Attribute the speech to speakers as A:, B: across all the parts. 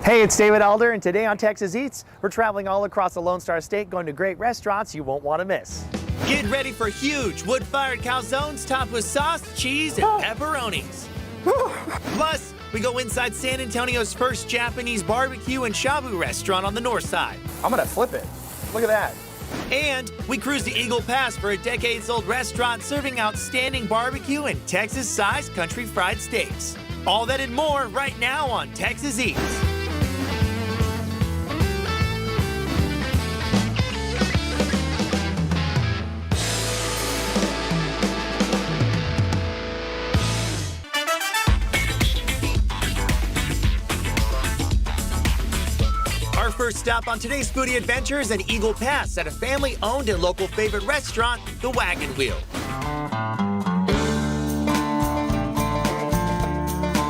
A: Hey, it's David Elder, and today on Texas Eats, we're traveling all across the Lone Star State, going to great restaurants you won't want to miss.
B: Get ready for huge wood-fired calzones topped with sauce, cheese, and pepperonis. Plus, we go inside San Antonio's first Japanese barbecue and Shabu restaurant on the north side.
A: I'm gonna flip it. Look at that.
B: And we cruise the Eagle Pass for a decades-old restaurant serving outstanding barbecue and Texas-sized country fried steaks. All that and more right now on Texas Eats. Our first stop on today's foodie adventure is at Eagle Pass at a family-owned and local favorite restaurant, the Wagon Wheel.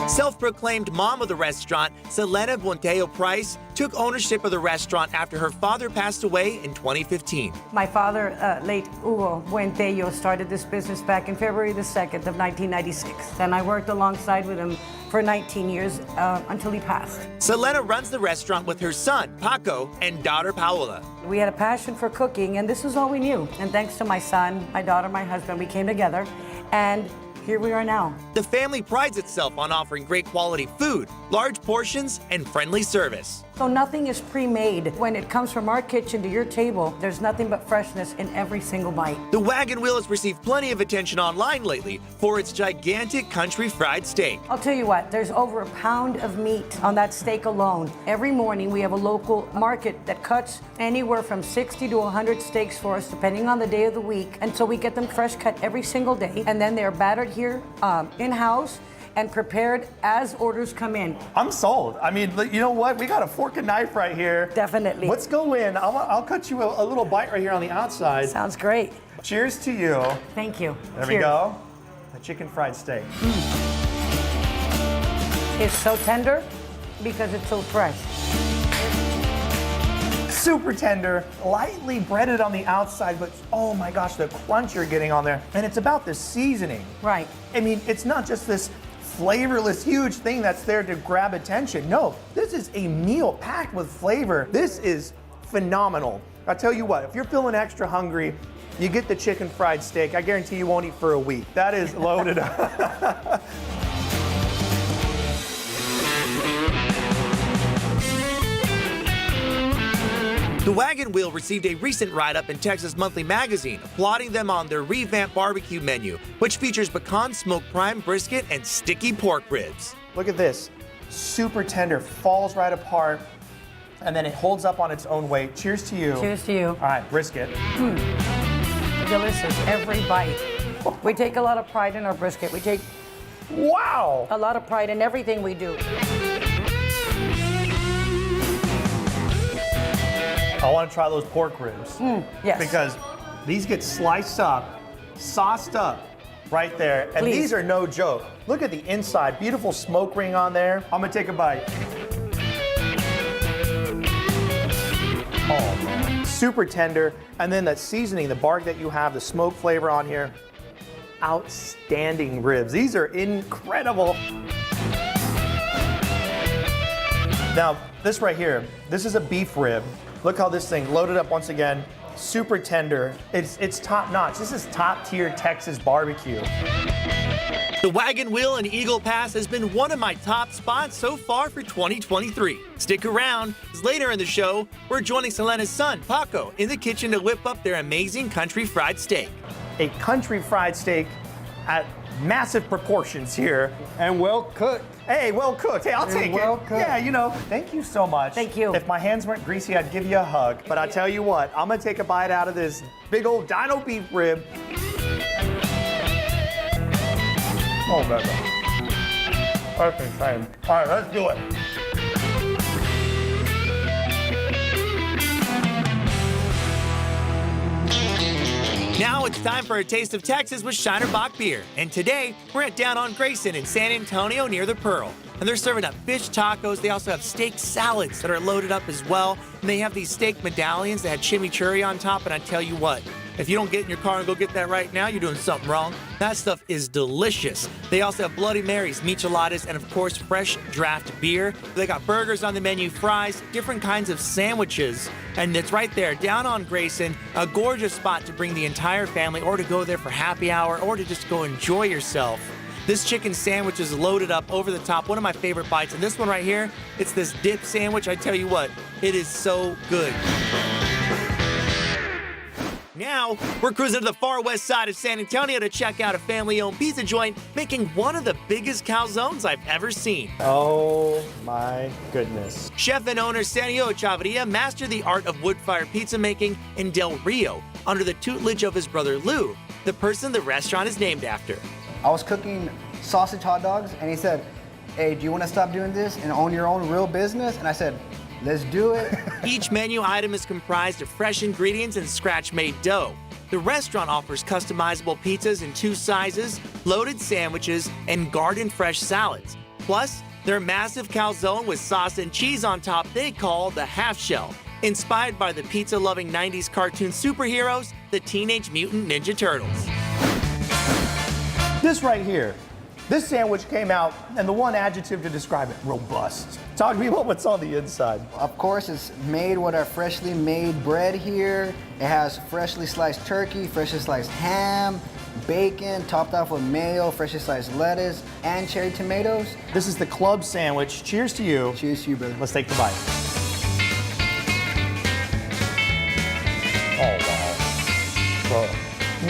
B: Self-proclaimed mom of the restaurant, Selena Buenteo Price, took ownership of the restaurant after her father passed away in 2015.
C: My father, late Hugo Buenteo, started this business back in February the 2nd of 1996. And I worked alongside with him for 19 years until he passed.
B: Selena runs the restaurant with her son, Paco, and daughter, Paola.
C: We had a passion for cooking, and this is all we knew. And thanks to my son, my daughter, my husband, we came together, and here we are now.
B: The family prides itself on offering great quality food, large portions, and friendly service.
C: So nothing is pre-made. When it comes from our kitchen to your table, there's nothing but freshness in every single bite.
B: The Wagon Wheel has received plenty of attention online lately for its gigantic country fried steak.
C: I'll tell you what, there's over a pound of meat on that steak alone. Every morning we have a local market that cuts anywhere from 60 to 100 steaks for us, depending on the day of the week. And so we get them fresh cut every single day, and then they're battered here in-house and prepared as orders come in.
A: I'm sold. I mean, you know what? We got a fork and knife right here.
C: Definitely.
A: Let's go in. I'll cut you a little bite right here on the outside.
C: Sounds great.
A: Cheers to you.
C: Thank you.
A: There
C: Cheers.
A: we go. The chicken fried steak.
C: It's so tender because it's so fresh.
A: Super tender, lightly breaded on the outside, but oh my gosh, the crunch you're getting on there. And it's about the seasoning.
C: Right.
A: I mean, it's not just this flavorless, huge thing that's there to grab attention. No, this is a meal packed with flavor. This is phenomenal. I'll tell you what, if you're feeling extra hungry, you get the chicken fried steak. I guarantee you won't eat for a week. That is loaded up.
B: The Wagon Wheel received a recent write-up in Texas Monthly Magazine, applauding them on their revamped barbecue menu, which features pecan smoked prime brisket and sticky pork ribs.
A: Look at this, super tender, falls right apart, and then it holds up on its own weight. Cheers to you.
C: Cheers to you.
A: All right, brisket.
C: Delicious, every bite. We take a lot of pride in our brisket. We take
A: Wow.
C: a lot of pride in everything we do.
A: I want to try those pork ribs.
C: Yes.
A: Because these get sliced up, sauced up right there. And
C: Please.
A: these are no joke. Look at the inside, beautiful smoke ring on there. I'm gonna take a bite. Oh man, super tender. And then that seasoning, the bark that you have, the smoke flavor on here. Outstanding ribs. These are incredible. Now, this right here, this is a beef rib. Look how this thing loaded up once again, super tender. It's top notch. This is top tier Texas barbecue.
B: The Wagon Wheel in Eagle Pass has been one of my top spots so far for 2023. Stick around, because later in the show, we're joining Selena's son, Paco, in the kitchen to whip up their amazing country fried steak.
A: A country fried steak at massive proportions here.
D: And well cooked.
A: Hey, well cooked. Hey, I'll take
D: well
A: it.
D: cooked.
A: Yeah, you know, thank you so much.
C: Thank you.
A: If my hands weren't greasy, I'd give you a hug. But I tell you what, I'm gonna take a bite out of this big old dino beef rib. Oh, baby. That's insane. All right, let's do it.
B: Now it's time for a taste of Texas with Shiner Bock beer. And today, we're at Down on Grayson in San Antonio near the Pearl. And they're serving up fish tacos. They also have steak salads that are loaded up as well. And they have these steak medallions that have chimichurri on top. And I tell you what, If you don't get in your car and go get that right now, you're doing something wrong. That stuff is delicious. They also have Bloody Marys, micheladas, and of course, fresh draft beer. They got burgers on the menu, fries, different kinds of sandwiches. And it's right there, down on Grayson, a gorgeous spot to bring the entire family or to go there for happy hour or to just go enjoy yourself. This chicken sandwich is loaded up over the top, one of my favorite bites. And this one right here, it's this dip sandwich. I tell you what, it is so good. Now, we're cruising to the far west side of San Antonio to check out a family-owned pizza joint making one of the biggest calzones I've ever seen.
A: Oh my goodness.
B: Chef and owner Sergio Chavarria mastered the art of wood-fired pizza making in Del Rio under the tutelage of his brother Lou, the person the restaurant is named after.
D: I was cooking sausage hot dogs, and he said, hey, do you want to stop doing this and own your own real business? And I said, let's do it.
B: Each menu item is comprised of fresh ingredients and scratch-made dough. The restaurant offers customizable pizzas in 2 sizes, loaded sandwiches, and garden-fresh salads. Plus, their massive calzone with sauce and cheese on top they call the half shell, inspired by the pizza-loving 90s cartoon superheroes, the Teenage Mutant Ninja Turtles.
A: This right here, this sandwich came out, and the one adjective to describe it, robust. Talk to me about what's on the inside.
D: Of course, it's made with our freshly made bread here. It has freshly sliced turkey, freshly sliced ham, bacon, topped off with mayo, freshly sliced lettuce, and cherry tomatoes.
A: This is the club sandwich. Cheers to you.
D: Cheers to you, brother.
A: Let's take the bite. Oh,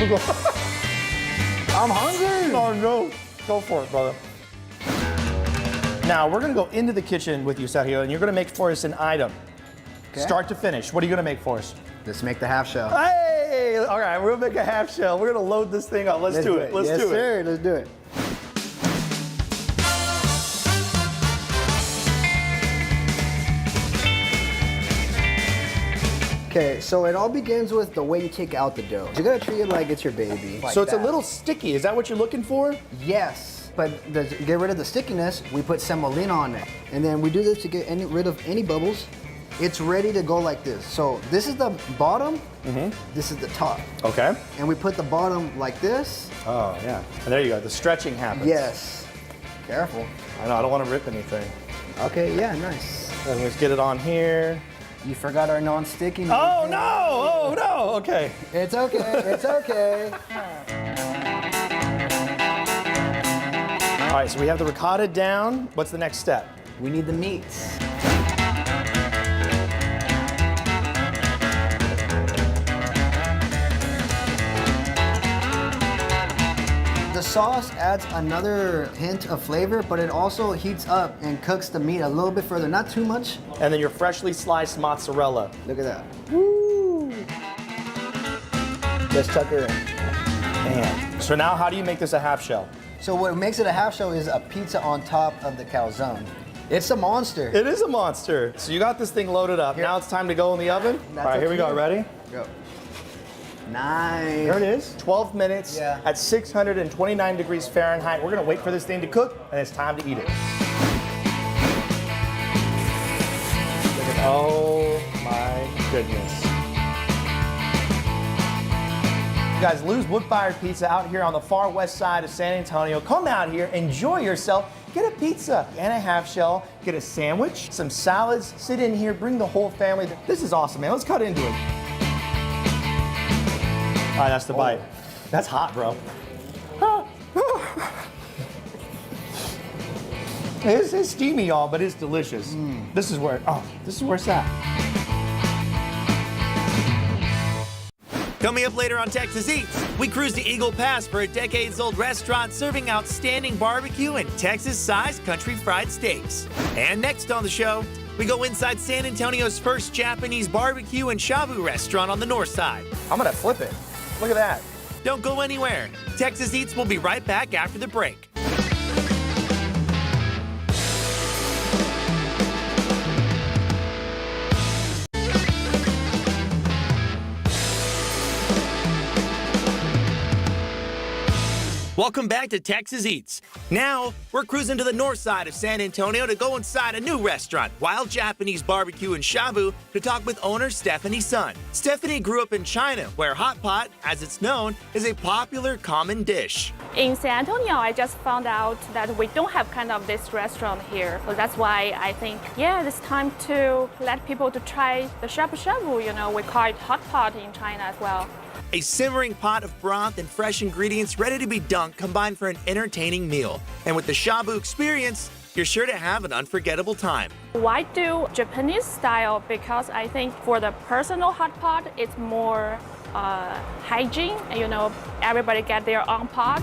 A: wow.
D: I'm hungry.
A: Oh, no. Go for it, brother. Now, we're going to go into the kitchen with you, Sergio, and you're going to make for us an item.
D: Okay.
A: Start to finish. What are you going to make for us?
D: Let's make the half shell.
A: Hey! All right, we're going to make a half shell. We're going to load this thing up. Let's do it. Let's
D: yes,
A: do it.
D: sir. Let's do it. Okay, so it all begins with the way you take out the dough. You gotta treat it like it's your baby. Like
A: So it's
D: that.
A: a little sticky. Is that what you're looking for?
D: Yes, but to get rid of the stickiness, we put semolina on it. And then we do this to get rid of any bubbles. It's ready to go like this. So this is the bottom, this is the top.
A: Okay.
D: And we put the bottom like this.
A: Oh, yeah. And there you go. The stretching happens.
D: Yes. Careful.
A: I know. I don't want to rip anything.
D: Okay, yeah, nice.
A: And let's get it on here.
D: You forgot our non-sticky.
A: Oh, no. Oh, no. Okay.
D: It's okay, it's okay.
A: All right, so we have the ricotta down. What's the next step?
D: We need the meats. The sauce adds another hint of flavor, but it also heats up and cooks the meat a little bit further, not too much.
A: And then your freshly sliced mozzarella.
D: Look at that.
A: Woo!
D: Just tuck her in.
A: Man. So now how do you make this a half shell?
D: So what makes it a half shell is a pizza on top of the calzone. It's a monster.
A: It is a monster. So you got this thing loaded up.
D: Here.
A: Now it's time to go in the oven.
D: That's
A: All right, here
D: up
A: we
D: to
A: go.
D: you.
A: Ready?
D: Go. Nice.
A: There it is. 12 minutes
D: Yeah.
A: at 629 degrees Fahrenheit. We're gonna wait for this thing to cook, and it's time to eat it. Look at, oh my goodness. You guys, Lou's Wood-Fired Pizza out here on the far west side of San Antonio. Come out here, enjoy yourself. Get a pizza and a half shell. Get a sandwich, some salads. Sit in here, bring the whole family. This is awesome, man. Let's cut into it. All right, that's the bite. That's hot, bro. It's steamy, y'all, but it's delicious. This is where it's at.
B: Coming up later on Texas Eats, we cruise to Eagle Pass for a decades-old restaurant serving outstanding barbecue and Texas-sized country fried steaks. And next on the show, we go inside San Antonio's first Japanese barbecue and Shabu restaurant on the north side.
A: I'm gonna flip it. Look at that.
B: Don't go anywhere. Texas Eats will be right back after the break. Welcome back to Texas Eats. Now, we're cruising to the north side of San Antonio to go inside a new restaurant, Wild Japanese Barbecue in Shabu, to talk with owner Stephanie Sun. Stephanie grew up in China, where hot pot, as it's known, is a popular common dish.
E: In San Antonio, I just found out that we don't have kind of this restaurant here. So that's why I think, yeah, it's time to let people to try the shabu shabu. You know, we call it hot pot in China as well.
B: A simmering pot of broth and fresh ingredients ready to be dunked combined for an entertaining meal. And with the Shabu experience, you're sure to have an unforgettable time.
E: Why do Japanese style? Because I think for the personal hot pot, it's more hygiene. You know, everybody get their own pot.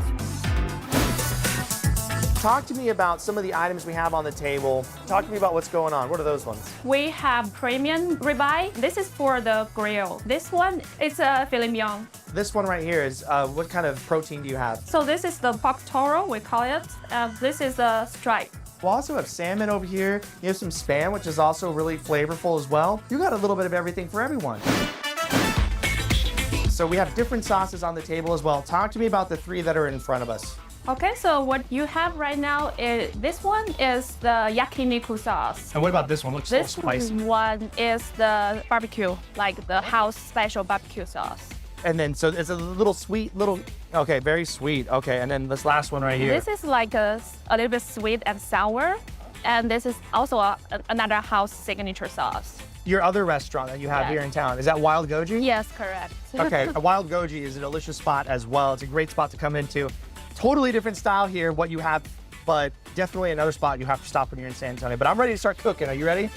A: Talk to me about some of the items we have on the table. Talk to me about what's going on. What are those ones?
E: We have premium ribeye. This is for the grill. This one is a filet mignon.
A: This one right here is, what kind of protein do you have?
E: So this is the pork toro, we call it. This is a stripe.
A: We'll also have salmon over here. You have some Spam, which is also really flavorful as well. You got a little bit of everything for everyone. So we have different sauces on the table as well. Talk to me about the three that are in front of us.
E: Okay, so what you have right now is, this one is the yakiniku sauce.
A: And what about this one? Looks so
E: This
A: spicy.
E: one is the barbecue, like the house special barbecue sauce.
A: And then, so it's a little sweet, okay, very sweet. Okay, and then this last one right here.
E: This is like a little bit sweet and sour. And this is also another house signature sauce.
A: Your other restaurant that you have here in town, is that Wild Goji?
E: Yes, correct.
A: Okay, a Wild Goji is a delicious spot as well. It's a great spot to come into. Totally different style here, what you have, but definitely another spot you have to stop when you're in San Antonio. But I'm ready to start cooking. Are you ready?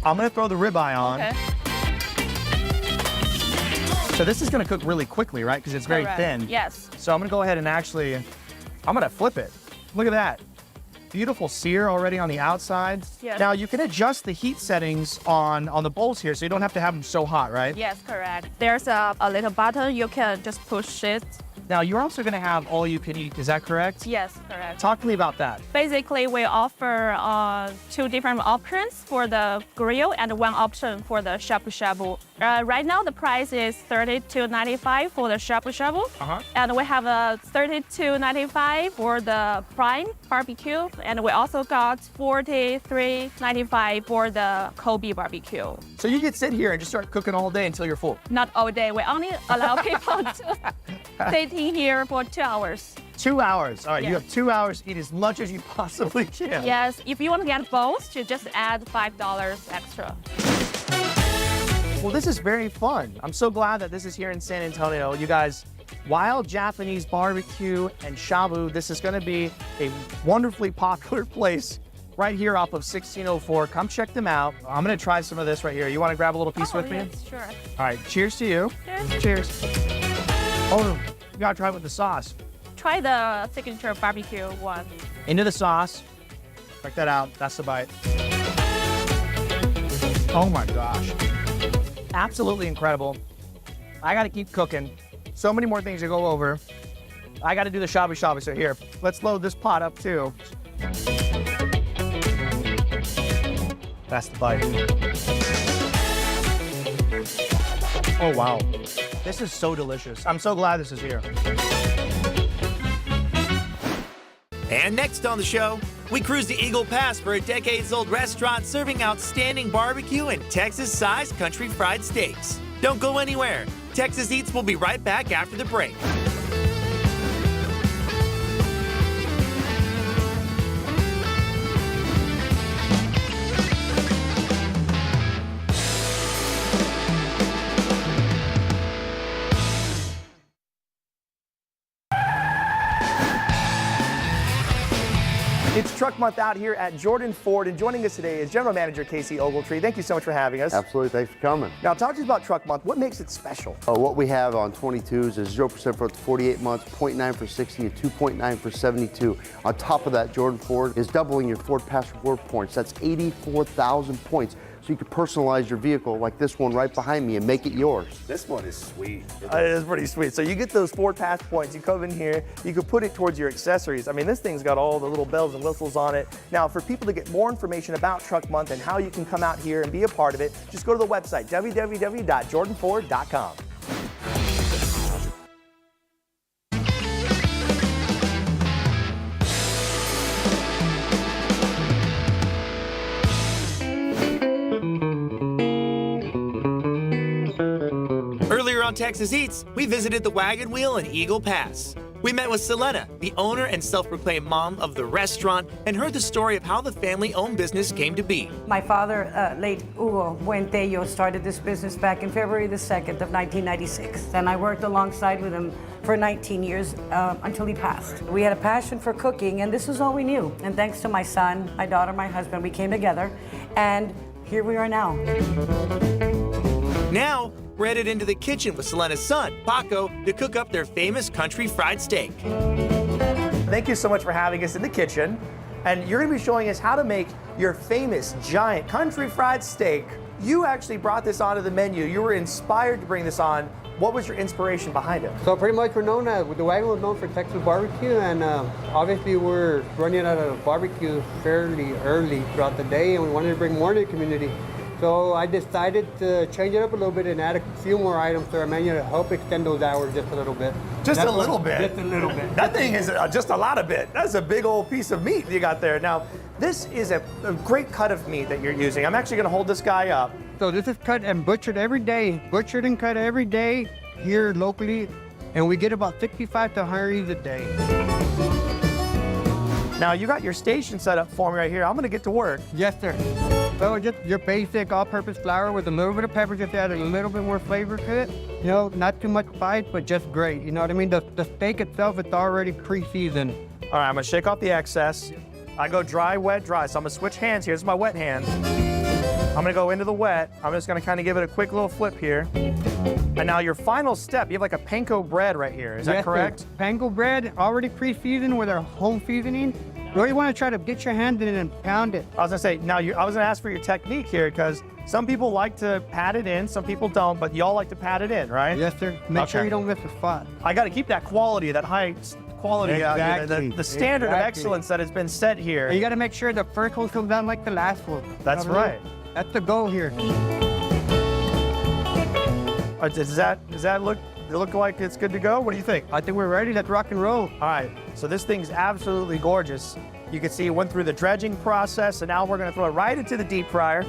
A: I'm gonna throw the ribeye on.
E: Okay.
A: So this is gonna cook really quickly, right? Because it's very
E: Correct.
A: thin.
E: Yes.
A: So I'm gonna go ahead and actually, I'm gonna flip it. Look at that. Beautiful sear already on the outside.
E: Yes.
A: Now you can adjust the heat settings on the bowls here, so you don't have to have them so hot, right?
E: Yes, correct. There's a little button, you can just push it.
A: Now you're also gonna have all you can eat, is that correct?
E: Yes, correct.
A: Talk to me about that.
E: Basically, we offer 2 different options for the grill and 1 option for the shabu shabu. Right now, the price is $32.95 for the shabu shabu, and we have a $32.95 for the prime barbecue, and we also got $43.95 for the Kobe barbecue.
A: So you can sit here and just start cooking all day until you're full.
E: Not all day. We only allow people to sit in here for 2 hours.
A: 2 hours. All right, you
E: Yes.
A: have 2 hours to eat as much as you possibly can.
E: Yes, if you want to get both, you just add $5 extra.
A: Well, this is very fun. I'm so glad that this is here in San Antonio. You guys, Wild Japanese Barbecue and Shabu, this is gonna be a wonderfully popular place right here off of 1604. Come check them out. I'm gonna try some of this right here. You wanna grab a little piece with me?
E: Yes, sure.
A: All right, cheers to you.
E: Cheers.
A: Cheers. Oh, you gotta try it with the sauce.
E: Try the signature barbecue one.
A: Into the sauce. Check that out. That's the bite. Oh my gosh. Absolutely incredible. I gotta keep cooking. So many more things to go over. I gotta do the shabu shabu. So here, let's load this pot up too. That's the bite. Oh wow. This is so delicious. I'm so glad this is here.
B: And next on the show, we cruise to Eagle Pass for a decades-old restaurant serving outstanding barbecue and Texas-sized country fried steaks. Don't go anywhere. Texas Eats will be right back after the break.
A: It's Truck Month out here at Jordan Ford, and joining us today is General Manager Casey Ogletree. Thank you so much for having us.
F: Absolutely, thanks for coming.
A: Now, talk to us about Truck Month. What makes it special?
F: What we have on 22s is 0% for up to 48 months, 0.9 for 60, and 2.9 for 72. On top of that, Jordan Ford is doubling your Ford Pass Reward points. That's 84,000 points. So you can personalize your vehicle like this one right behind me and make it yours.
G: This one is sweet.
A: It is pretty sweet. So you get those Ford Pass points. You come in here, you can put it towards your accessories. I mean, this thing's got all the little bells and whistles on it. Now, for people to get more information about Truck Month and how you can come out here and be a part of it, just go to the website, www.jordanford.com.
B: on Texas Eats, we visited the Wagon Wheel in Eagle Pass. We met with Selena, the owner and self-proclaimed mom of the restaurant, and heard the story of how the family-owned business came to be.
C: My father, late Hugo Buentello, started this business back in February the 2nd of 1996. And I worked alongside with him for 19 years until he passed. We had a passion for cooking, and this was all we knew. And thanks to my son, my daughter, my husband, we came together, and here we are now.
B: Now, we're headed into the kitchen with Selena's son, Paco, to cook up their famous country fried steak.
A: Thank you so much for having us in the kitchen. And you're gonna be showing us how to make your famous giant country fried steak. You actually brought this onto the menu. You were inspired to bring this on. What was your inspiration behind it?
G: So pretty much we're known as, the Wagon was known for Texas barbecue, and obviously we're running out of barbecue fairly early throughout the day, and we wanted to bring more to the community. So I decided to change it up a little bit and add a few more items to our menu to help extend those hours just a little bit.
A: Just a little bit?
G: Just a little bit.
A: That thing is just a lot of bit. That's a big old piece of meat you got there. Now, this is a great cut of meat that you're using. I'm actually gonna hold this guy up.
G: So this is cut and butchered every day, butchered and cut every day here locally, and we get about 65 to 100 a day.
A: Now, you got your station set up for me right here. I'm gonna get to work.
G: Yes, sir. So just your basic all-purpose flour with a little bit of pepper, just to add a little bit more flavor to it. You know, not too much spice, but just great. You know what I mean? The steak itself, it's already pre-seasoned.
A: All right, I'm gonna shake off the excess. I go dry, wet, dry. So I'm gonna switch hands here. This is my wet hand. I'm gonna go into the wet. I'm just gonna kind of give it a quick little flip here. And now your final step, you have like a panko bread right here. Is that correct?
G: Sir. Panko bread, already pre-seasoned with our home seasoning. You really want to try to get your hand in it and pound it.
A: I was gonna say, now I was gonna ask for your technique here because some people like to pat it in, some people don't, but y'all like to pat it in, right?
G: Yes, sir. Make sure you don't miss a spot.
A: I gotta keep that quality, that high quality out here, the standard of excellence that has been set here.
G: And you gotta make sure the first one comes down like the last one.
A: That's right.
G: That's the goal here.
A: Does that look like it's good to go? What do you think?
G: I think we're ready. Let's rock and roll.
A: All right, so this thing's absolutely gorgeous. You can see it went through the dredging process, and now we're gonna throw it right into the deep fryer.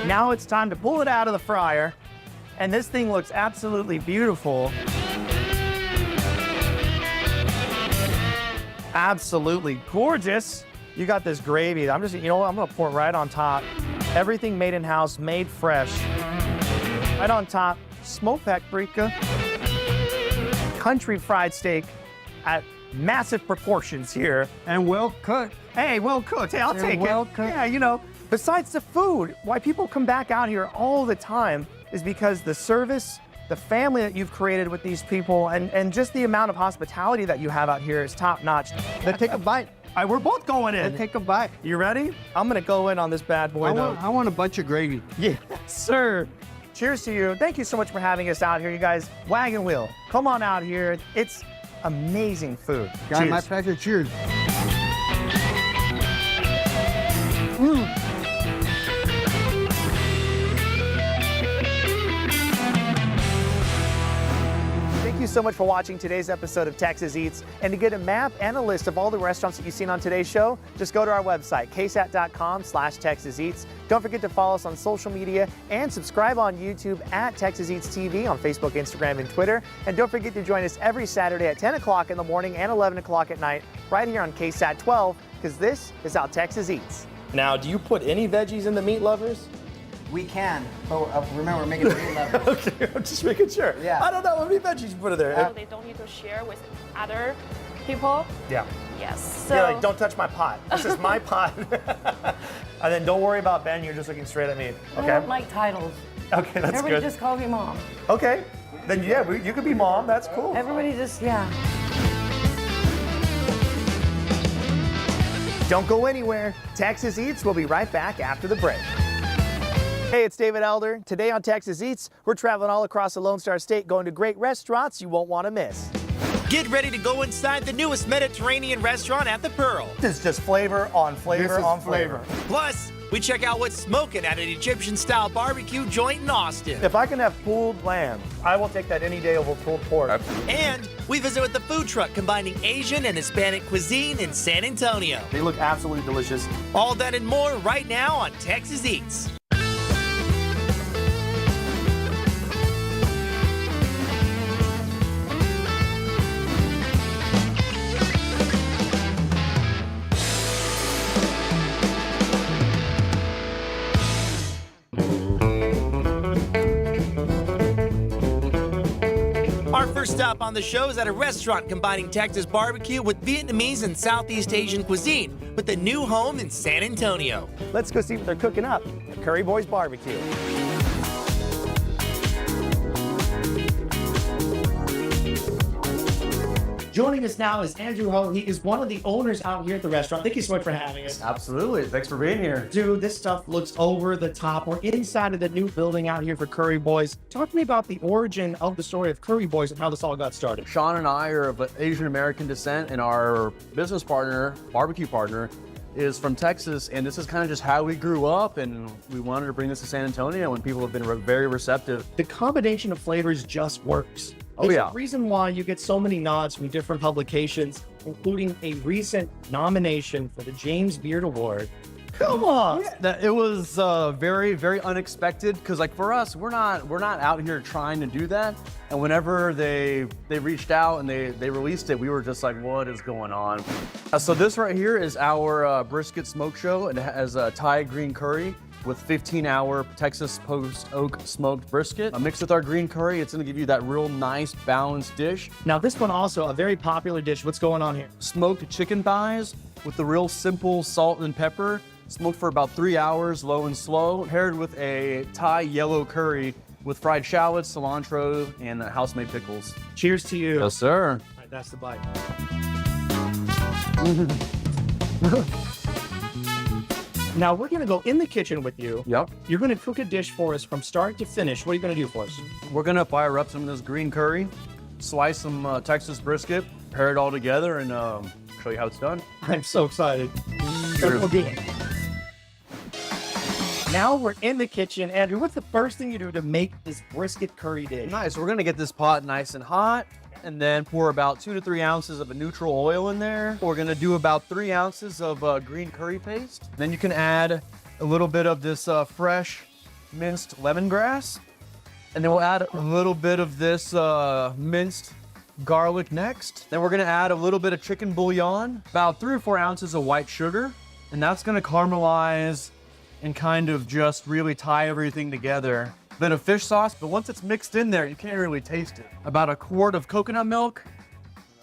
A: Now it's time to pull it out of the fryer, and this thing looks absolutely beautiful. Absolutely gorgeous. You got this gravy. I'm gonna pour it right on top. Everything made in-house, made fresh. Right on top, smoked paprika, country fried steak at massive proportions here.
G: And well cooked.
A: Hey, well cooked. Hey, I'll take it.
G: Well cooked.
A: Yeah, you know, besides the food, why people come back out here all the time is because the service, the family that you've created with these people, and just the amount of hospitality that you have out here is top notch.
G: Let's take a bite.
A: All right, we're both going in.
G: Let's take a bite.
A: You ready? I'm gonna go in on this bad boy though.
G: I want a bunch of gravy.
A: Yeah, sir. Cheers to you. Thank you so much for having us out here, you guys. Wagon Wheel, come on out here. It's amazing food.
G: Got my pleasure. Cheers.
A: Thank you so much for watching today's episode of Texas Eats. And to get a map and a list of all the restaurants that you've seen on today's show, just go to our website, ksat.com/Texas Eats. Don't forget to follow us on social media and subscribe on YouTube at Texas Eats TV on Facebook, Instagram, and Twitter. And don't forget to join us every Saturday at 10 o'clock in the morning and 11 o'clock at night, right here on KSAT 12, because this is how Texas Eats. Now, do you put any veggies in the meat lovers?
D: We can, but remember, we're making meat lovers.
A: Okay, I'm just making sure.
D: Yeah.
A: I don't know how many veggies you put in there.
E: They don't need to share with other people.
A: Yeah.
E: Yes. So
A: Yeah, like, don't touch my pot. This is my pot. And then don't worry about Ben, you're just looking straight at me.
C: I
A: Okay?
C: don't like titles.
A: Okay, that's
C: Everybody
A: good.
C: just call me mom.
A: Okay, then yeah, you could be mom, that's cool.
C: Everybody just, yeah.
A: Don't go anywhere. Texas Eats will be right back after the break. Hey, it's David Elder. Today on Texas Eats, we're traveling all across the Lone Star State, going to great restaurants you won't want to miss.
B: Get ready to go inside the newest Mediterranean restaurant at the Pearl.
A: This is just flavor on flavor on flavor.
B: Plus, we check out what's smoking at an Egyptian-style barbecue joint in Austin.
A: If I can have pulled lamb, I will take that any day over pulled pork.
B: And we visit with the food truck combining Asian and Hispanic cuisine in San Antonio.
A: They look absolutely delicious.
B: All that and more right now on Texas Eats. Our first stop on the show is at a restaurant combining Texas barbecue with Vietnamese and Southeast Asian cuisine with a new home in San Antonio.
A: Let's go see what they're cooking up at Curry Boys Barbecue. Joining us now is Andrew Ho. He is one of the owners out here at the restaurant. Thank you so much for having us.
H: Absolutely. Thanks for being here.
A: Dude, this stuff looks over the top. We're inside of the new building out here for Curry Boys. Talk to me about the origin of the story of Curry Boys and how this all got started.
H: Sean and I are of Asian American descent, and our business partner, barbecue partner, is from Texas, and this is kind of just how we grew up, and we wanted to bring this to San Antonio, and people have been very receptive.
A: The combination of flavors just works.
H: Oh,
A: There's
H: yeah.
A: a reason why you get so many nods from different publications, including a recent nomination for the James Beard Award. Come on.
H: It was very unexpected, because like for us, we're not out here trying to do that. And whenever they reached out and they released it, we were just like, what is going on? So this right here is our brisket smoke show. It has a Thai green curry with 15-hour Texas post oak smoked brisket. Mixed with our green curry, it's gonna give you that real nice balanced dish.
A: Now this one also a very popular dish. What's going on here?
H: Smoked chicken thighs with the real simple salt and pepper, smoked for about 3 hours, low and slow, paired with a Thai yellow curry with fried shallots, cilantro, and house-made pickles.
A: Cheers to you.
H: Yes, sir.
A: All right, that's the bite. Now we're gonna go in the kitchen with you.
H: Yep.
A: You're gonna cook a dish for us from start to finish. What are you gonna do for us?
H: We're gonna fire up some of this green curry, slice some Texas brisket, pair it all together, and show you how it's done.
A: I'm so excited.
H: Sure.
A: Okay. Now we're in the kitchen. Andrew, what's the first thing you do to make this brisket curry dish?
H: Nice. We're gonna get this pot nice and hot, and then pour about 2 to 3 ounces of a neutral oil in there. We're gonna do about 3 ounces of green curry paste. Then you can add a little bit of this fresh minced lemongrass, and then we'll add a little bit of this minced garlic next. Then we're gonna add a little bit of chicken bouillon, about 3 or 4 ounces of white sugar, and that's gonna caramelize and kind of just really tie everything together. Then a fish sauce, but once it's mixed in there, you can't really taste it. About a quart of coconut milk,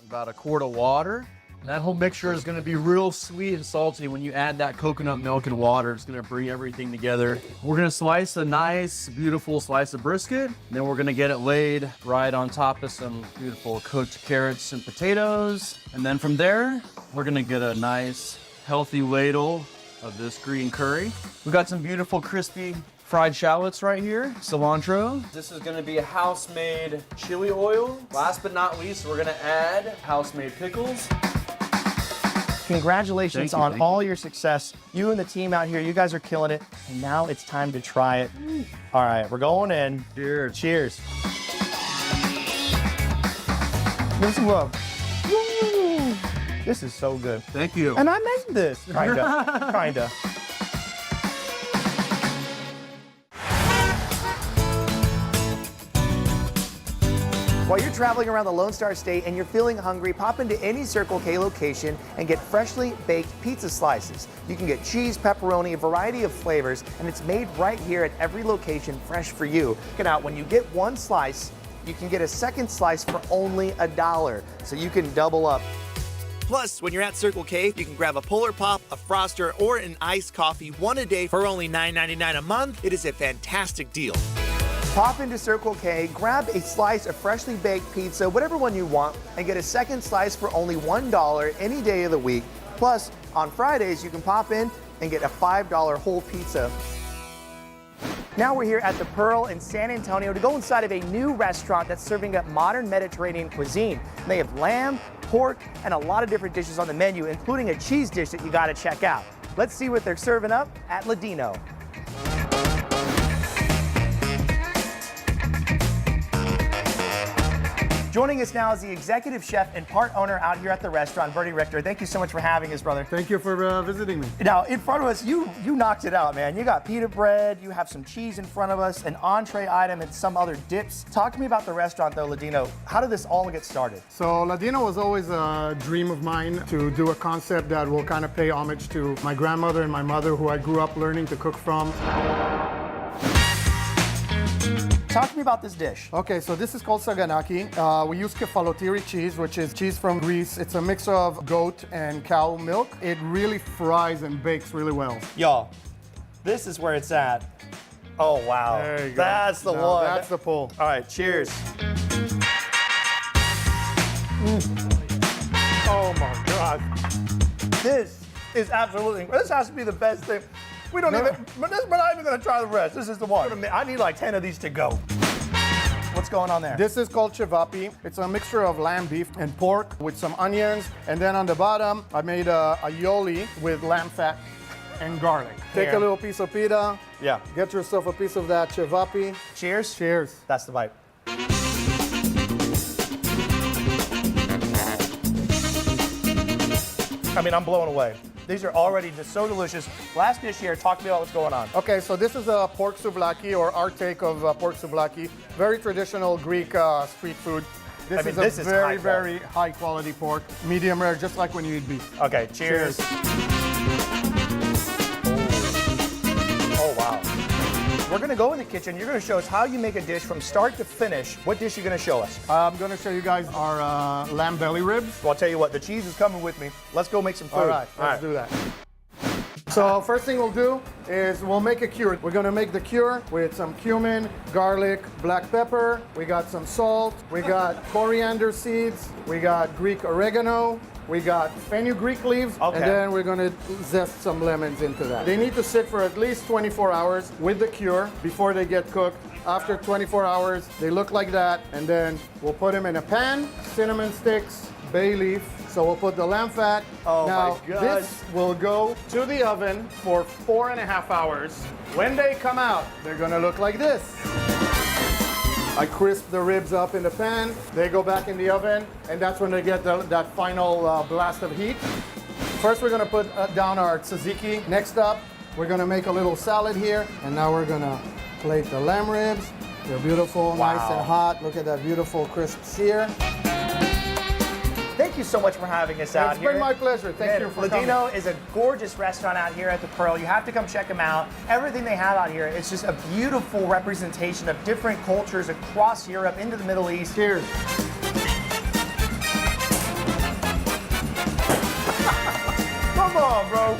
H: about a quart of water. That whole mixture is gonna be real sweet and salty when you add that coconut milk and water. It's gonna bring everything together. We're gonna slice a nice, beautiful slice of brisket. Then we're gonna get it laid right on top of some beautiful cooked carrots and potatoes. And then from there, we're gonna get a nice, healthy ladle of this green curry. We've got some beautiful crispy fried shallots right here, cilantro. This is gonna be a house-made chili oil. Last but not least, we're gonna add house-made pickles.
A: Congratulations on all your success. You and the team out here, you guys are killing it. And now it's time to try it. All right, we're going in.
H: Cheers.
A: Cheers. This is love. Woo! This is so good.
H: Thank you.
A: And I made this. Kinda. Kinda. While you're traveling around the Lone Star State and you're feeling hungry, pop into any Circle K location and get freshly baked pizza slices. You can get cheese, pepperoni, a variety of flavors, and it's made right here at every location, fresh for you. Check it out, when you get one slice, you can get a second slice for only $1, so you can double up.
B: Plus, when you're at Circle K, you can grab a Polar Pop, a Froster, or an iced coffee, one a day for only $9.99 a month. It is a fantastic deal.
A: Pop into Circle K, grab a slice of freshly baked pizza, whatever one you want, and get a second slice for only $1 any day of the week. Plus, on Fridays, you can pop in and get a $5 whole pizza. Now we're here at the Pearl in San Antonio to go inside of a new restaurant that's serving up modern Mediterranean cuisine. They have lamb, pork, and a lot of different dishes on the menu, including a cheese dish that you gotta check out. Let's see what they're serving up at Ladino. Joining us now is the executive chef and part owner out here at the restaurant, Bertie Richter. Thank you so much for having us, brother.
I: Thank you for visiting me.
A: Now, in front of us, you knocked it out, man. You got pita bread, you have some cheese in front of us, an entree item, and some other dips. Talk to me about the restaurant, though, Ladino. How did this all get started?
I: So Ladino was always a dream of mine to do a concept that will kind of pay homage to my grandmother and my mother, who I grew up learning to cook from.
A: Talk to me about this dish.
I: Okay, so this is called saganaki. We use kefalotiri cheese, which is cheese from Greece. It's a mix of goat and cow milk. It really fries and bakes really well.
A: Y'all, this is where it's at. Oh, wow.
I: There you go.
A: That's the
I: Now
A: one.
I: That's the pull.
A: All right, cheers. Oh, my God. This is absolutely, this has to be the best thing. We don't even, we're not even gonna try the rest. This is the one. I need like 10 of these to go. What's going on there?
I: This is called cevapi. It's a mixture of lamb, beef, and pork with some onions. And then on the bottom, I made a aioli with lamb fat and garlic. Take a little piece of pita.
A: Yeah.
I: Get yourself a piece of that cevapi.
A: Cheers.
I: Cheers.
A: That's the bite. I mean, I'm blown away. These are already just so delicious. Last dish here, talk to me about what's going on.
I: Okay, so this is a pork souvlaki, or our take of pork souvlaki. Very traditional Greek street food. This is very, very high quality pork. Medium rare, just like when you eat beef.
A: Okay, cheers. Oh, wow. We're gonna go in the kitchen. You're gonna show us how you make a dish from start to finish. What dish are you gonna show us?
I: I'm gonna show you guys our lamb belly ribs.
A: Well, I'll tell you what, the cheese is coming with me. Let's go make some food.
I: All right, let's do that. So first thing we'll do is we'll make a cure. We're gonna make the cure with some cumin, garlic, black pepper. We got some salt. We got coriander seeds. We got Greek oregano. We got fenugreek leaves, and then we're gonna zest some lemons into that. They need to sit for at least 24 hours with the cure before they get cooked. After 24 hours, they look like that, and then we'll put them in a pan, cinnamon sticks, bay leaf. So we'll put the lamb fat.
A: Oh
I: now,
A: my God.
I: this will go to the oven for 4.5 hours. When they come out, they're gonna look like this. I crisp the ribs up in the pan. They go back in the oven, and that's when they get that final blast of heat. First, we're gonna put down our tzatziki. Next up, we're gonna make a little salad here, and now we're gonna plate the lamb ribs. They're beautiful, nice and hot. Look at that beautiful crisp sear.
A: Thank you so much for having us out here.
I: It's been my pleasure. Thank you for coming.
A: Ladino is a gorgeous restaurant out here at the Pearl. You have to come check them out. Everything they have out here, it's just a beautiful representation of different cultures across Europe into the Middle East.
I: Cheers.
A: Come on, bro.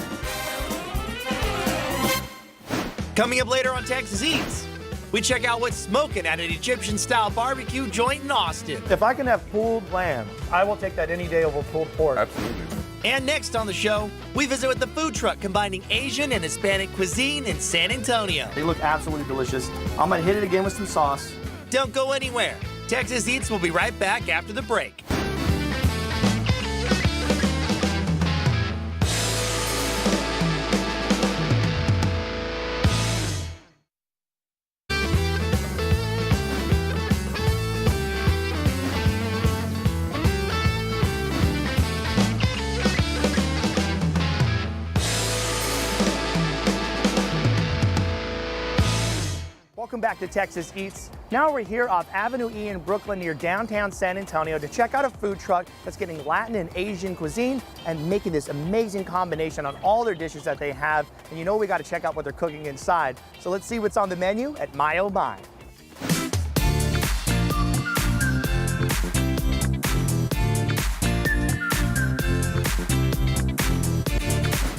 B: Coming up later on Texas Eats, we check out what's smoking at an Egyptian-style barbecue joint in Austin.
A: If I can have pulled lamb, I will take that any day over pulled pork.
J: Absolutely.
B: And next on the show, we visit with the food truck combining Asian and Hispanic cuisine in San Antonio.
A: They look absolutely delicious. I'm gonna hit it again with some sauce.
B: Don't go anywhere. Texas Eats will be right back after the break.
A: Welcome back to Texas Eats. Now we're here off Avenue E in Brooklyn near downtown San Antonio to check out a food truck that's getting Latin and Asian cuisine and making this amazing combination on all their dishes that they have. And you know we got to check out what they're cooking inside. So let's see what's on the menu at My Oh My.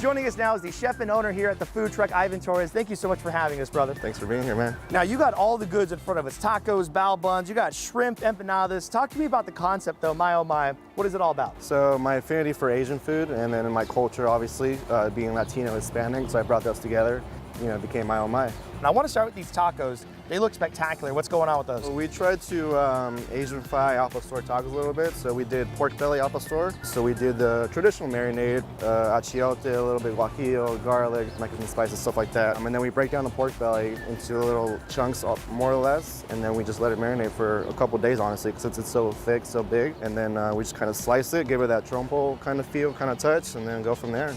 A: Joining us now is the chef and owner here at the food truck, Ivan Torres. Thank you so much for having us, brother.
J: Thanks for being here, man.
A: Now, you got all the goods in front of us. Tacos, bao buns, you got shrimp, empanadas. Talk to me about the concept, though, My Oh My. What is it all about?
J: So my affinity for Asian food, and then in my culture, obviously, being Latino, Hispanic, so I brought those together, it became My Oh My.
A: And I want to start with these tacos. They look spectacular. What's going on with those?
J: Well, we tried to Asian-fy al pastor tacos a little bit. So we did pork belly al pastor. So we did the traditional marinade, achiote, a little bit guajillo, garlic, Mexican spices, stuff like that. And then we break down the pork belly into little chunks, more or less, and then we just let it marinate for a couple days, honestly, since it's so thick, so big. And then we just kind of slice it, give it that trompo kind of feel, kind of touch, and then go from there.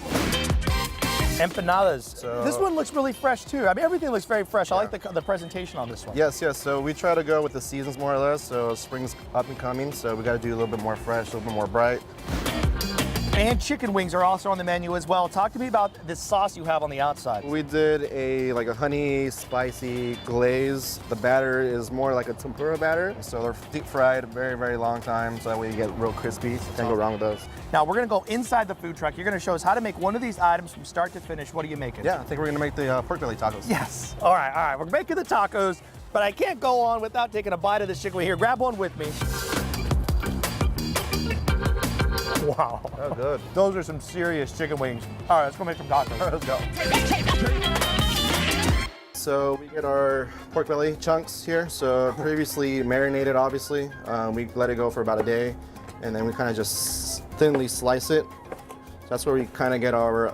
A: Empanadas. This one looks really fresh too. I mean, everything looks very fresh. I like the presentation on this one.
J: Yes, yes. So we try to go with the seasons more or less. So spring's up and coming, so we got to do a little bit more fresh, a little bit more bright.
A: And chicken wings are also on the menu as well. Talk to me about this sauce you have on the outside.
J: We did a honey spicy glaze. The batter is more like a tempura batter. So they're deep fried a very, very long time. So that way you get real crispy. Can't go wrong with those.
A: Now we're gonna go inside the food truck. You're gonna show us how to make one of these items from start to finish. What are you making?
J: Yeah, I think we're gonna make the pork belly tacos.
A: Yes. All right. We're making the tacos, but I can't go on without taking a bite of this chicken wing. Here, grab one with me. Wow.
J: Oh, good.
A: Those are some serious chicken wings. All right, let's go make some tacos.
J: All right, let's go. So we get our pork belly chunks here. So previously marinated, obviously. We let it go for about a day, and then we kind of just thinly slice it. So that's where we kind of get our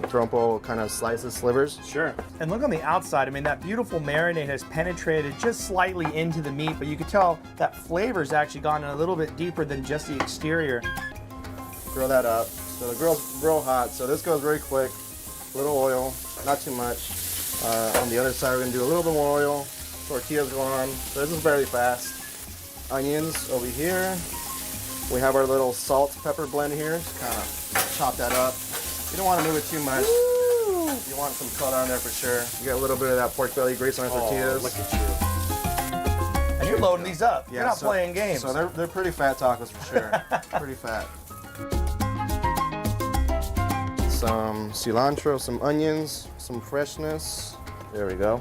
J: trompo kind of slices, slivers.
A: Sure. And look on the outside. I mean, that beautiful marinade has penetrated just slightly into the meat, but you can tell that flavor's actually gone a little bit deeper than just the exterior.
J: Grill that up. So the grill's real hot, so this goes very quick. A little oil, not too much. On the other side, we're gonna do a little bit more oil. Tortillas go on. So this is very fast. Onions over here. We have our little salt pepper blend here. Just kind of chop that up. You don't want to move it too much. Woo! You want some color on there for sure. You get a little bit of that pork belly grease on our tortillas.
A: Look at you. And you're loading these up.
J: Yeah,
A: you're not playing games.
J: So they're pretty fat tacos for sure. Pretty fat. Some cilantro, some onions, some freshness. There we go.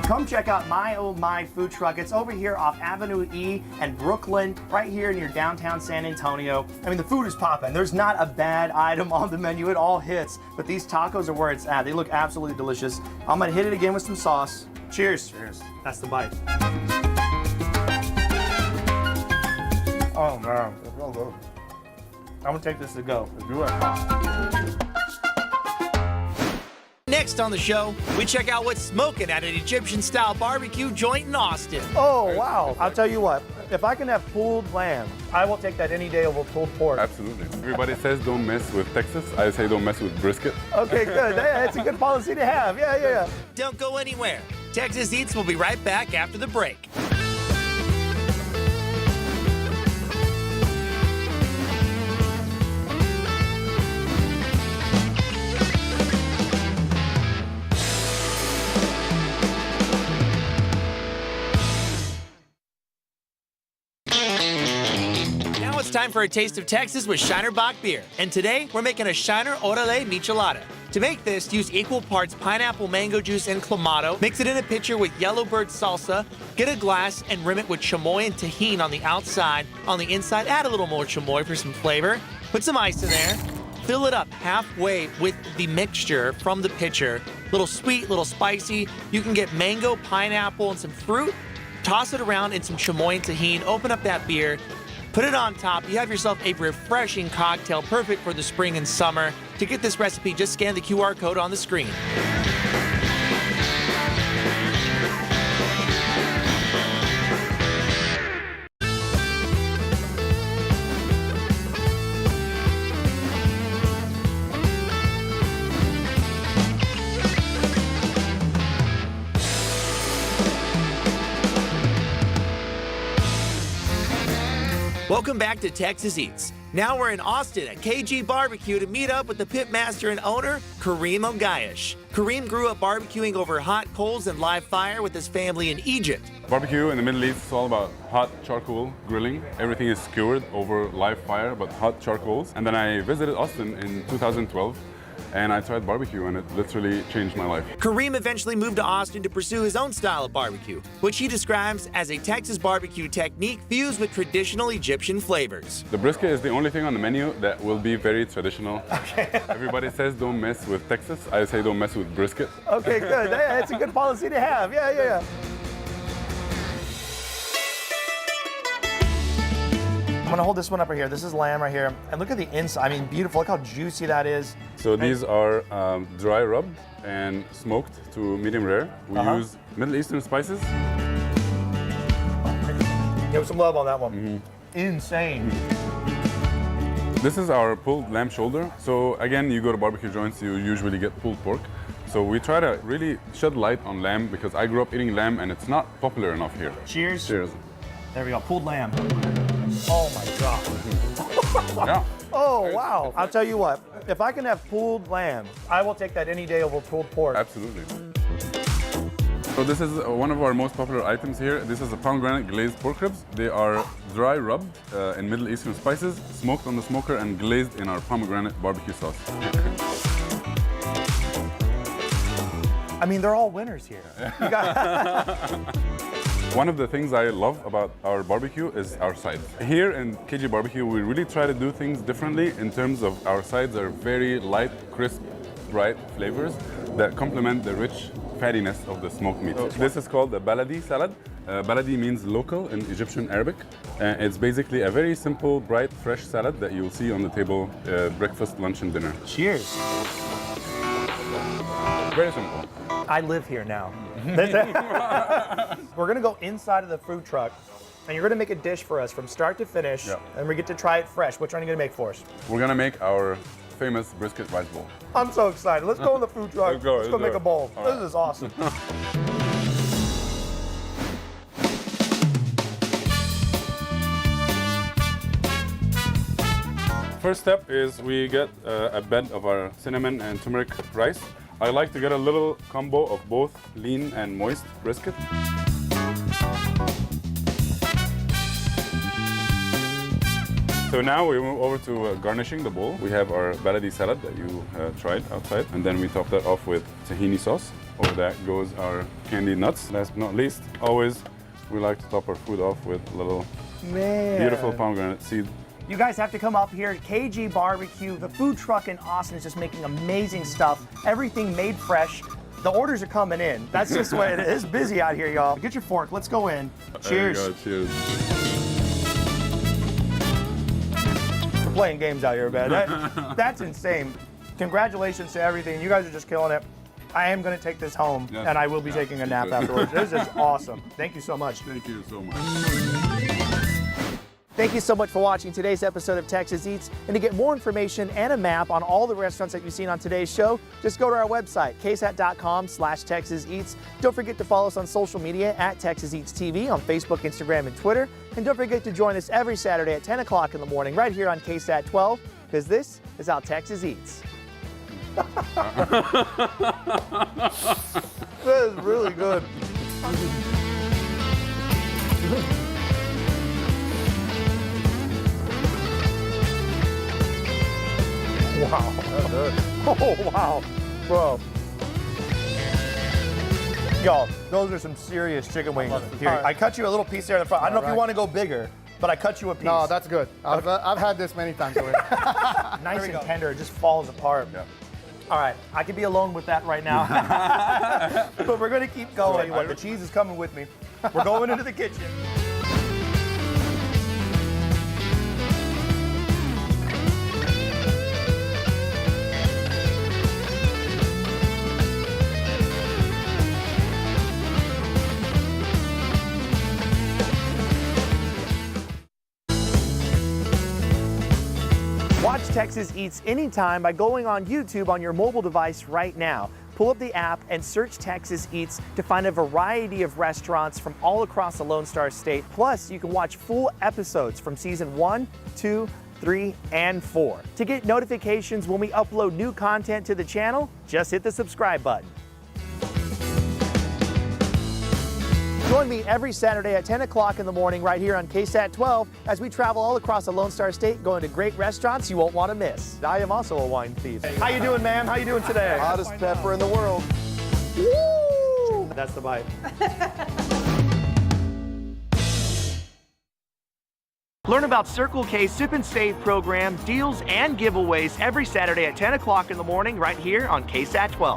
A: Come check out My Oh My food truck. It's over here off Avenue E and Brooklyn, right here near downtown San Antonio. I mean, the food is popping. There's not a bad item on the menu. It all hits. But these tacos are where it's at. They look absolutely delicious. I'm gonna hit it again with some sauce. Cheers.
J: Cheers.
A: That's the bite. Oh man, it's real good. I'm gonna take this to go. Do it.
B: Next on the show, we check out what's smoking at an Egyptian-style barbecue joint in Austin.
A: Oh, wow. I'll tell you what, if I can have pulled lamb, I will take that any day over pulled pork.
K: Absolutely. Everybody says don't mess with Texas. I say don't mess with brisket.
A: Okay, good. It's a good policy to have. Yeah.
B: Don't go anywhere. Texas Eats will be right back after the break. It's time for a taste of Texas with Shiner Bock beer. And today, we're making a Shiner Orale Michelada. To make this, use equal parts pineapple, mango juice, and clamato. Mix it in a pitcher with yellowbird salsa. Get a glass and rim it with chamoy and tahini on the outside. On the inside, add a little more chamoy for some flavor. Put some ice in there. Fill it up halfway with the mixture from the pitcher. Little sweet, little spicy. You can get mango, pineapple, and some fruit. Toss it around in some chamoy and tahini. Open up that beer. Put it on top. You have yourself a refreshing cocktail, perfect for the spring and summer. To get this recipe, just scan the QR code on the screen. Welcome back to Texas Eats. Now we're in Austin at KG Barbecue to meet up with the pit master and owner, Kareem Ogayish. Kareem grew up barbecuing over hot coals and live fire with his family in Egypt.
K: Barbecue in the Middle East is all about hot charcoal grilling. Everything is skewered over live fire, but hot charcoals. And then I visited Austin in 2012. and I tried barbecue, and it literally changed my life.
B: Kareem eventually moved to Austin to pursue his own style of barbecue, which he describes as a Texas barbecue technique fused with traditional Egyptian flavors.
K: The brisket is the only thing on the menu that will be very traditional. Okay. Everybody says don't mess with Texas. I say don't mess with brisket.
A: Okay, good. That's a good policy to have. Yeah. I'm gonna hold this one up right here. This is lamb right here. And look at the inside. I mean, beautiful. Look how juicy that is.
K: So these are dry rubbed and smoked to medium rare. We use Middle Eastern spices.
A: Give some love on that one. Insane.
K: This is our pulled lamb shoulder. So again, you go to barbecue joints, you usually get pulled pork. So we try to really shed light on lamb because I grew up eating lamb and it's not popular enough here.
A: Cheers.
K: Cheers.
A: There we go, pulled lamb. Oh my God.
K: Yeah.
A: Oh, wow. I'll tell you what, if I can have pulled lamb, I will take that any day over pulled pork.
K: Absolutely. So this is one of our most popular items here. This is a pomegranate glazed pork ribs. They are dry rubbed in Middle Eastern spices, smoked on the smoker and glazed in our pomegranate barbecue sauce.
A: I mean, they're all winners here. You got
K: One of the things I love about our barbecue is our sides. Here in KG Barbecue, we really try to do things differently in terms of our sides are very light, crisp, bright flavors that complement the rich fattiness of the smoked meat. This is called the baladi salad. Baladi means local in Egyptian Arabic. It's basically a very simple, bright, fresh salad that you'll see on the table breakfast, lunch, and dinner.
A: Cheers.
K: Very simple.
A: I live here now. We're gonna go inside of the food truck and you're gonna make a dish for us from start to finish, and we get to try it fresh. Which one are you gonna make for us?
K: We're gonna make our famous brisket rice bowl.
A: I'm so excited. Let's go in the food truck. Let's go make a bowl.
K: All right.
A: This is awesome.
K: First step is we get a bed of our cinnamon and turmeric rice. I like to get a little combo of both lean and moist brisket. So now we move over to garnishing the bowl. We have our baladi salad that you tried outside, and then we top that off with tahini sauce. Over that goes our candied nuts. Last but not least, always we like to top our food off with a little beautiful pomegranate seed.
A: You guys have to come up here at KG Barbecue. The food truck in Austin is just making amazing stuff. Everything made fresh. The orders are coming in. That's just the way it is. It's busy out here, y'all. Get your fork. Let's go in. Cheers.
K: There you go. Cheers.
A: We're playing games out here, man. That's insane. Congratulations to everything. You guys are just killing it. I am going to take this home, and I will be taking a nap afterwards. This is awesome. Thank you so much.
K: Thank you so much.
A: Thank you so much for watching today's episode of Texas Eats. And to get more information and a map on all the restaurants that you've seen on today's show, just go to our website, ksat.com/Texas Eats. Don't forget to follow us on social media at Texas Eats TV on Facebook, Instagram, and Twitter. And don't forget to join us every Saturday at 10 o'clock in the morning right here on KSAT 12, because this is how Texas Eats. That is really good. Wow. That's good. Oh, wow. Bro. Y'all, those are some serious chicken wings. Here, I cut you a little piece there in the front. I don't know if you want to go bigger, but I cut you a piece.
I: No, that's good. I've had this many times already.
A: Nice and tender. It just falls apart.
K: Yeah.
A: All right, I could be alone with that right now. But we're going to keep going. The cheese is coming with me. We're going into the kitchen. Watch Texas Eats anytime by going on YouTube on your mobile device right now. Pull up the app and search Texas Eats to find a variety of restaurants from all across the Lone Star State. Plus, you can watch full episodes from season 1, 2, 3, and 4. To get notifications when we upload new content to the channel, just hit the subscribe button. Join Join me every Saturday at 10 o'clock in the morning right here on KSAT 12 as we travel all across the Lone Star State going to great restaurants you won't want to miss. I am also a wine thief. How you doing, ma'am? How you doing today?
F: Hottest pepper in the world.
A: Woo! That's the bite. Learn about Circle K's Sip and Save program, deals, and giveaways every Saturday at 10 o'clock in the morning right here on KSAT 12.